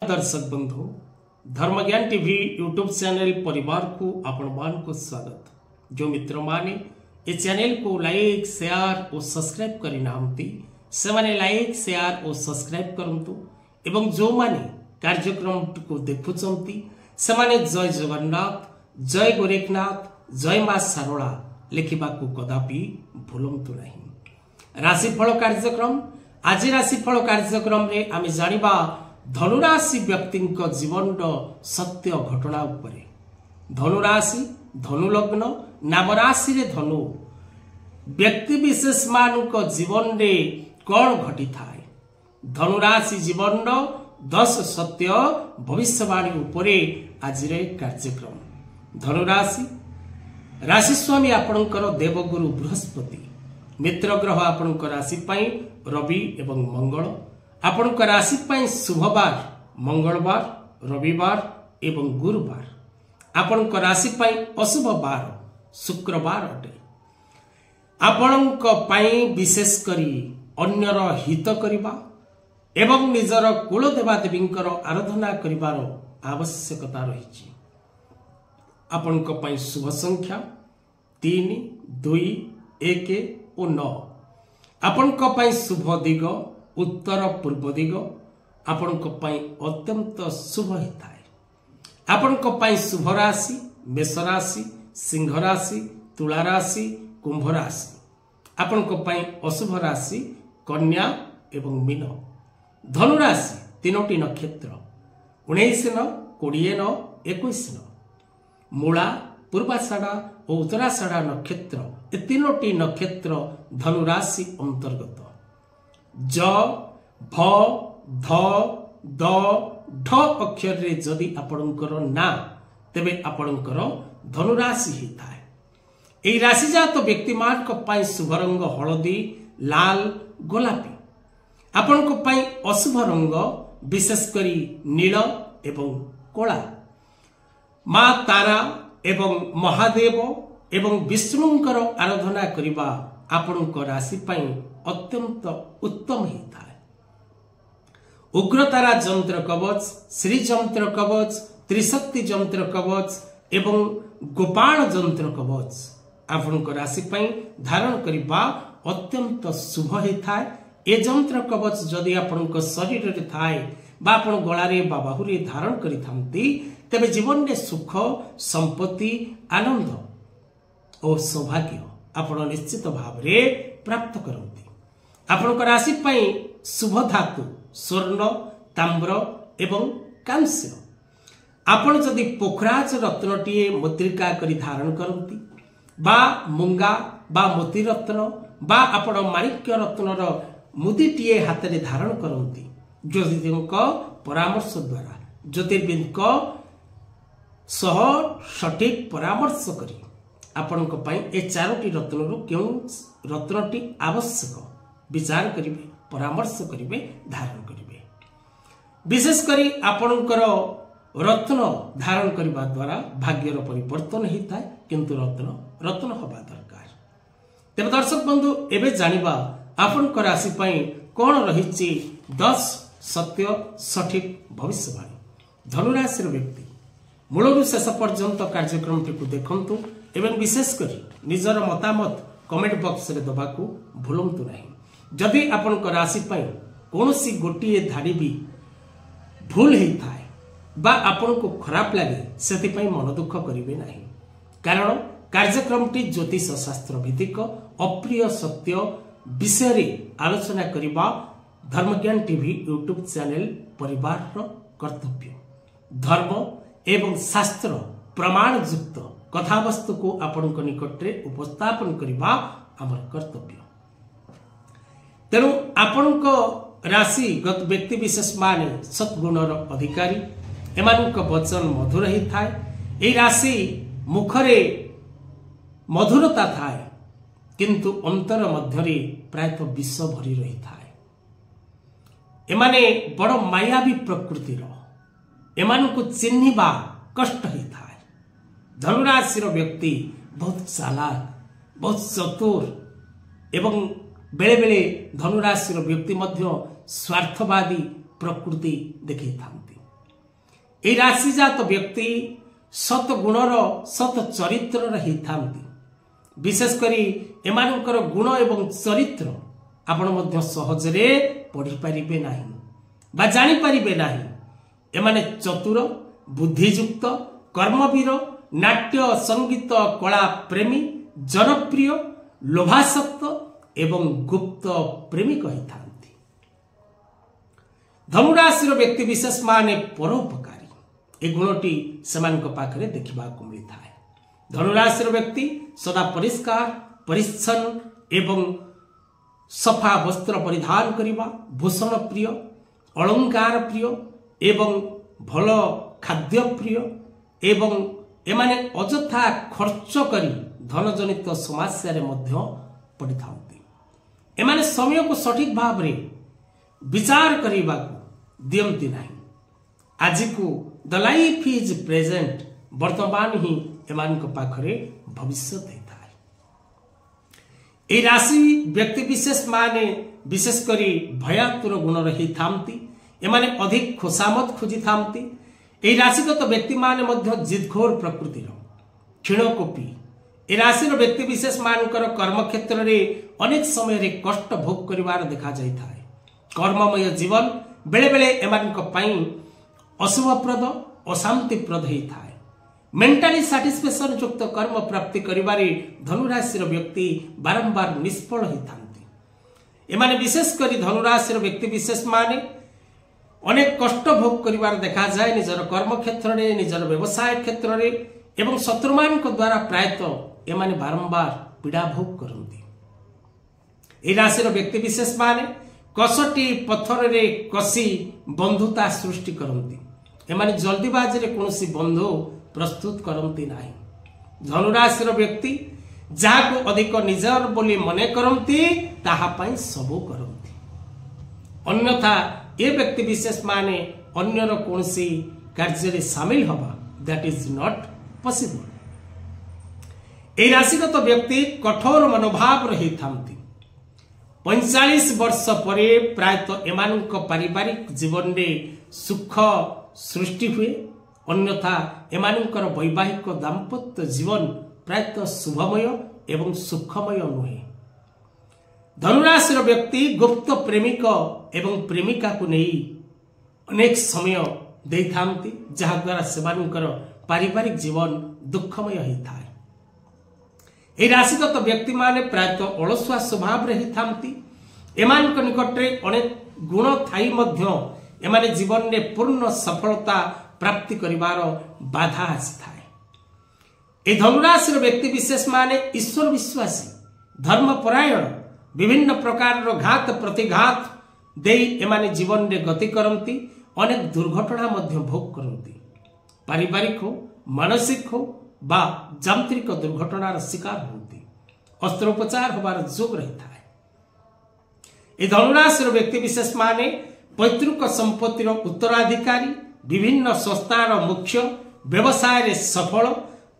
दर्शक बंधु धर्मज्ञान TV YouTube channel परिवार को आपण मान को स्वागत। जो मित्र माने ए चैनल को लाइक शेयर और सब्सक्राइब करि नाहंती से माने लाइक शेयर और सब्सक्राइब करंतु एवं जो माने कार्यक्रम को देखुचंती से माने जय जगन्नाथ जय गोरखनाथ जय मां सारोला लिखिबा को कदापि भूलंतु नहीं। राशिफल कार्यक्रम आज राशिफल कार्यक्रम रे आमे जानिबा धनुराशि व्यक्ति जीवन सत्य घटना उपरे। धनुराशि धनु लग्न नाम राशि रे धनु व्यक्ति विशेष मान जीवन रे कौन घटी थाए। धनुराशि जीवन 10 सत्य भविष्यवाणी उपरे आज रे कार्यक्रम। धनुराशि राशि स्वामी आपणकर देवगुरु बृहस्पति मित्र ग्रह आपणकर राशि पाई रवि एवं मंगल आपण राशि पाई शुभवार मंगलवार रविवार एवं गुरुवार आपण राशि पाई अशुभ बार शुक्रवार अटे। आपण पाई विशेष करी अन्यर हित करिबा एवं निजर कुल देवादेवींकर आराधना करिबार आवश्यकता रही। आपण पाई शुभ संख्या 3 2 1 और 9। आपण पाई शुभ दिग उत्तर पूर्व दिग आपण अत्यंत शुभ होता है। आपण शुभ राशि मेष राशि सिंह राशि तुला राशि कुंभ राशि। आपण अशुभ राशि कन्या एवं मीन। धनु राशि 3टी नक्षत्र 19 9 20 9 21 9 मूला पूर्वाषाढ़ा और उत्तराषाढ़ा नक्षत्र ए 3टी नक्षत्र धनु राशि अंतर्गत। ज भ ध द ढ अक्षर रे जदि आपणकर ना तेबे आपणकर धनुराशि होता है। एई राशि जात व्यक्ति मान को पाई शुभ रंग हलदी लाल गोलापी। आपन को पाई अशुभ रंग विशेष करी नील एवं कोला। मां तारा एवं महादेव एवं विष्णुंकर आराधना करिबा आपणक राशि पाई अत्यंत उत्तम होता है। उग्रतारा जंत्र कवच श्री जंत्र कवच त्रिशक्ति जंत्र कवच एवं गोपाल जंत्र कवच आपणक राशि पाई धारण करिबा अत्यंत शुभ होता है। ए जंत्र कवच जदि आपणक शरीर रे थाए बा आपण गळारे बा बाहुरे धारण करिथांती तबे जीवन रे सुख संपत्ति आनंद और सौभाग्य आपण निश्चित भाव रे प्राप्त करती। आपणक राशि पाई शुभ धातु स्वर्ण ताम्र एवं कांस्य। आपण जदि पोखराज रत्नटीए मुद्रिका करी धारण करती बा मुंगा बा मोती रत्न बा आपण माणिक्य रत्नर मुदीटीए हाथ रे धारण करती ज्योतिषीक परामर्श द्वारा ज्योतिर्विद सह सठिक परामर्श करी आपणक पाई ए 4टी रत्न क्यों रत्नटी आवश्यक विचार करिवे परामर्श करिवे धारण करिवे। विशेष करी आपणकर रत्न धारण करबा द्वारा भाग्यर परिवर्तन होता है किंतु रत्न रत्न हवा दरकार। तेज दर्शक बंधु एबे जानिबा आपणकर राशि पाई कोन रहिछि 10 सत्य सठिक भविष्यवाणी। धनुराशि व्यक्ति मूलरू शेष पर्यंत कार्यक्रम टी देखंतु एवं विशेष करी निजर मतामत कमेंट बॉक्स रे दबा को भूलंतु नहीं। जदि आपण राशि पाई कौनसी गोटे धाड़ी भी भूल होता है बा आपण को खराब लगे से मन दुख करेंगे नहीं कारण कार्यक्रम टी ज्योतिष शास्त्र भित्तिक अप्रिय सत्य विषय रे आलोचना करिबा धर्मज्ञान टीवी यूट्यूब चैनल परिवार कर्तव्य। धर्म एवं शास्त्र प्रमाण युक्त कथावस्तु को आपण निकट रे उपस्थापन करिबा आमर कर्तव्य। तेणु आपण राशि गत व्यक्ति विशेष माने सद्गुणर अधिकारी एमानक वचन मधुर ही थाए। ए राशि मुखरे मधुरता थाए किंतु अंतर मध्यरे प्रायतः विष भरी रही थाए। एमाने बड़ मायावी प्रकृतिर एमानकु चिन्हिबा कष्ट ही थाए। धनुराशि व्यक्ति बहुत चालाक बहुत चतुर एवं बेले बेले धनुराशि व्यक्ति मध्य स्वार्थवादी प्रकृति देखी था। ए राशिजात व्यक्ति सत गुणर सत चरित्र होती विशेषकर एमानकर गुण एवं चरित्र आपण मध्य सहजरे पढ़ी पारिबे नाही बा जानि पारिबे नाही। एमाने चतुर बुद्धियुक्त कर्मवीर नाट्य संगीत कला प्रेमी जनप्रिय लोभासक्त एवं गुप्त प्रेमी कही था। धनुराशि व्यक्ति विशेष माने परोपकारी ए गुणटी सेमानक पाखरे देखिबा को मिलता है। धनुराशि व्यक्ति सदा परिष्कार परिच्छन्न एवं सफा वस्त्र परिधान करिबा भूषण प्रिय अलंकार प्रिय एवं भल खाद्य प्रिय एवं एमाने अजथा खर्च करी धनजनित समस्या रे मध्य पड़ी थांती। एमाने समय को सठिक भाव रे विचार करिबा दियंती नहीं। आज को द लाइफ इज प्रेजेंट वर्तमान ही एमानक पाखरे भविष्य होता है। ए राशि व्यक्ति विशेष माने विशेष करी भयातुर गुण रही थांती एमाने अधिक खुशामत खोजी थांती। ए राशिगत व्यक्ति माने मध्य जिदघोर प्रकृतिर क्षीणकोपी ए राशि व्यक्ति विशेष मानकर कर्म क्षेत्र में अनेक समय रे कष्ट भोग करिवार देखा जाय थाए। कर्ममय जीवन बेले बेले एमानक पई अशुभप्रद अशांतिप्रद ही थाए। मेंटली सैटिस्फैक्शन युक्त कर्म प्राप्ति करिवारे धनुराशि व्यक्ति बारंबार निष्फल ही थांती। एमाने विशेष करी धनुराशि व्यक्ति विशेष माने अनेक कष्ट भोग करिवार देखा जाए निजर कर्म क्षेत्र में निजर व्यवसाय क्षेत्र में एवं शत्रुमान द्वारा प्रायतः एमाने बारंबार पीड़ा भोग करती। ए राशि व्यक्ति विशेष माने कसटी पत्थर रे कसी बंधुता सृष्टि करती। एमाने जल्दीबाजी रे कोनोसी बंधु प्रस्तुत करती नाही। धनुराशि व्यक्ति जहाँ को अधिक निजर बोली मने करती ताहा पई सबू करती। अन्यथा ये व्यक्ति विशेष माने अन्यर कोनोसी कार्य रे शामिल हवा दैट इज नॉट पॉसिबल। ए राशिगत व्यक्ति कठोर मनोभाव रही थांती। 45 वर्ष परे प्रायतः एमानक पारिवारिक जीवन रे सुख सृष्टि हुए। अन्यथा एमानकर वैवाहिक दाम्पत्य जीवन प्रायतः शुभमय एवं सुखमय नुहे। धनुराशि व्यक्ति गुप्त प्रेमिक एवं प्रेमिका को नहीं अनेक समय दे थांती जहाँ द्वारा सेमानकर पारिवारिक जीवन दुखमय होता है। ए राशिगत व्यक्ति माने प्रायतः अलसुआ स्वभाव रही थांती। एमानक निकटरे अनेक गुण थाई मध्य एमाने जीवन में पूर्ण सफलता प्राप्ति करिवार बाधा आसीथाए। ए धनुराशि व्यक्ति विशेष माने ईश्वर विश्वासी धर्मपरायण विभिन्न प्रकार घात प्रतिघात देई एमाने जीवन रे गति करती अनेक दुर्घटना मध्य भोग करती। पारिवारिक हो मानसिक हो बा यांत्रिक दुर्घटनार शिकार होती। अस्त्रोपचार होबार जोग रहता है। ए धनुराशि व्यक्ति विशेष माने पैतृक संपत्तिर उत्तराधिकारी विभिन्न संस्थार मुख्य व्यवसाय रे सफल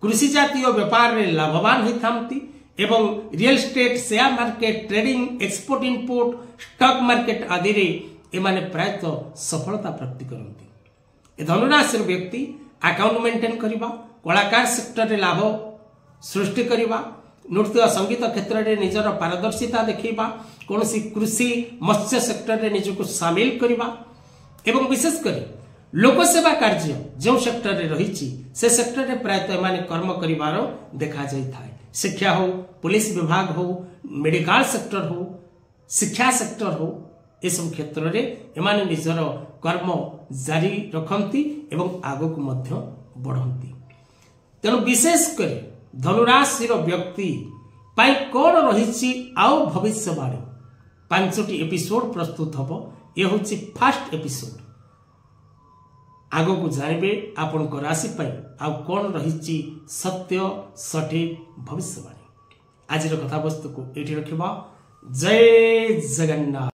कृषि जातीय व्यापार रे लाभवान होती एवं real estate share market trading export import stock market आदि रे एमाने प्रायतः सफलता प्राप्ति करती। ए धनुराशि व्यक्ति अकाउंट मेंटेन करिबा कलाकार सेक्टर रे लाभ सृष्टि करिबा नृत्य संगीत क्षेत्र में निजर पारदर्शिता देखा कौन कृषि मत्स्य सेक्टर में निजक सामिल करवा एवं विशेषकर लोकसेवा कार्य जो सेक्टर में रही से सेक्टर में प्रायतः एमाने कर्म करिवार देखा जाए। शिक्षा हो पुलिस विभाग हो मेडिकल सेक्टर हो शिक्षा सेक्टर हो ये सब क्षेत्र में एमाने निजर कर्म जारी रखती एवं आगक मध्य बढ़ती। तेणु विशेषकर धनुराशि व्यक्ति पाई कौन रही आउ भविष्यवाणी 5टी एपिसोड प्रस्तुत हम। ये हूँ फास्ट एपिसोड। आग को जानवे आपण राशि आउ कौन रही सत्य सठिक भविष्यवाणी। आज कथा वस्तु को ये रखा। जय जगन्नाथ।